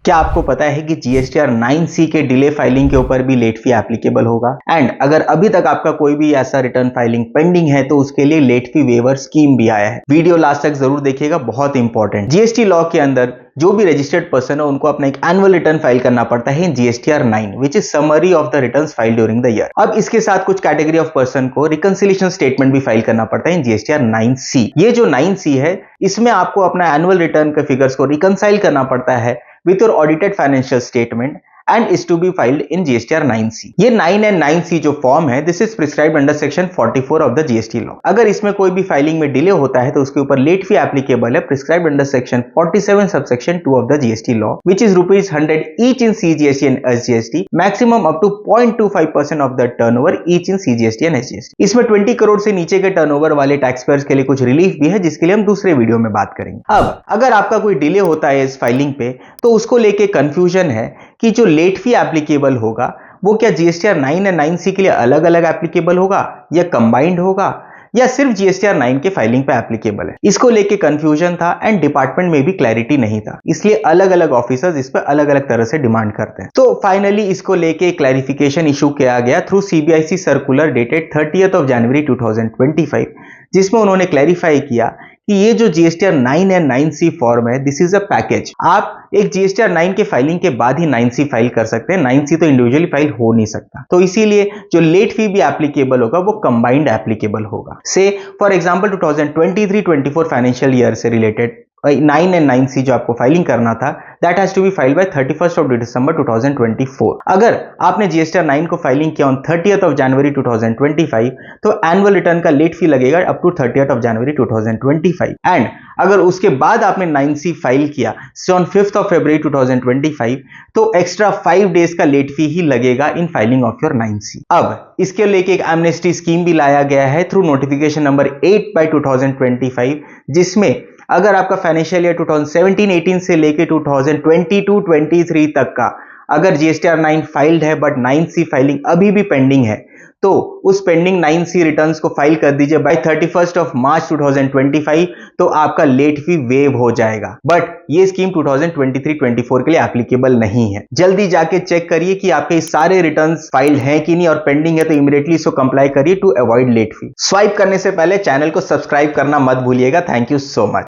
क्या आपको पता है कि जीएसटीआर 9C के डिले फाइलिंग के ऊपर भी लेट फी एप्लीकेबल होगा? एंड अगर अभी तक आपका कोई भी ऐसा रिटर्न फाइलिंग पेंडिंग है तो उसके लिए लेट फी वेवर स्कीम भी आया है। वीडियो लास्ट तक जरूर देखिएगा, बहुत इंपॉर्टेंट। जीएसटी लॉ के अंदर जो भी रजिस्टर्ड पर्सन है उनको अपना एक एनुअल रिटर्न फाइल करना पड़ता है इन GSTR 9, which is summary of the returns filed during the year. अब इसके साथ कुछ कैटेगरी ऑफ पर्सन को रिकंसिलिएशन स्टेटमेंट भी फाइल करना पड़ता है इन जीएसटीआर 9C। ये जो 9C है इसमें आपको अपना एनुअल रिटर्न के फिगर्स को रिकंसाइल करना पड़ता है with your audited financial statement and is to be filed in GSTR 9C। ये 9 and 9C जो फॉर्म है this is prescribed under section 44 of the GST law. अगर इसमें कोई भी फाइलिंग में डिले होता है तो उसके ऊपर लेट फी एप्लीकेबल है prescribed under section 47 subsection 2 of the GST law which is ₹100 each in CGST and SGST, maximum up to 0.25% of the turnover each in CGST and SGST. इसमें 20 करोड़ से नीचे के टर्नओवर वाले टैक्स पेयर्स के लिए कुछ relief भी है जिसके लिए हम दूसरे वीडियो में बात करेंगे। अब अगर आपका कोई डिले होता है इस फाइलिंग पे तो उसको लेके कंफ्यूजन है कि जो लेट फी एप्लीकेबल होगा वो क्या जीएसटीआर 9 और 9C के लिए अलग अलग एप्लीकेबल होगा या कंबाइंड होगा या सिर्फ जीएसटीआर 9 के फाइलिंग पे एप्लीकेबल है। इसको लेके कंफ्यूजन था एंड डिपार्टमेंट में भी क्लैरिटी नहीं था, इसलिए अलग अलग ऑफिसर्स इस पर अलग अलग तरह से डिमांड करते हैं। तो फाइनली इसको लेके क्लैरिफिकेशन इशू किया गया थ्रू सीबीआईसी सर्कुलर डेटेड 30 जनवरी 2025, जिसमें उन्होंने क्लैरिफाई किया कि ये जो जीएसटीआर 9 और 9C फॉर्म है दिस इज अ पैकेज। आप एक जीएसटीआर 9 के फाइलिंग के बाद ही 9C फाइल कर सकते हैं, 9C तो इंडिविजुअली फाइल हो नहीं सकता। तो इसीलिए जो लेट फी भी एप्लीकेबल होगा वो कंबाइंड एप्लीकेबल होगा। से फॉर एग्जांपल 2023-24 फाइनेंशियल ईयर से रिलेटेड 9 और 9C जो आपको फाइलिंग करना था that has to be filed by 31 December 2024। अगर आपने जीएसटीआर 9 को फाइलिंग किया ऑन 30 जनवरी 2025 तो एनुअल रिटर्न का लेट फी लगेगा अप टू 30 जनवरी 2025। एंड अगर उसके बाद आपने 9C फाइल किया ऑन 5 फरवरी 2025 तो एक्स्ट्रा 5 डेज का लेट फी ही लगेगा in filing of your 9C। अब इसके लेके एक एमनेस्टी स्कीम भी लाया गया है थ्रू नोटिफिकेशन नंबर 8/2025, जिसमें अगर आपका फाइनेंशियल ईयर 2017-18 से लेके 2022-23 तक का अगर जीएसटीआर 9 फाइल्ड है बट 9C फाइलिंग अभी भी पेंडिंग है तो उस पेंडिंग 9C रिटर्न्स को फाइल कर दीजिए बाय 31 मार्च 2025 तो आपका लेट फी वेव हो जाएगा। बट ये स्कीम 2023-24 के लिए एप्लीकेबल नहीं है। जल्दी जाके चेक करिए कि आपके सारे रिटर्न्स फाइल्ड हैं कि नहीं और पेंडिंग है तो इमीडिएटली इसको कंप्लाई करिए to avoid late fee. Swipe करने से पहले चैनल को सब्सक्राइब करना मत भूलिएगा। Thank you so much.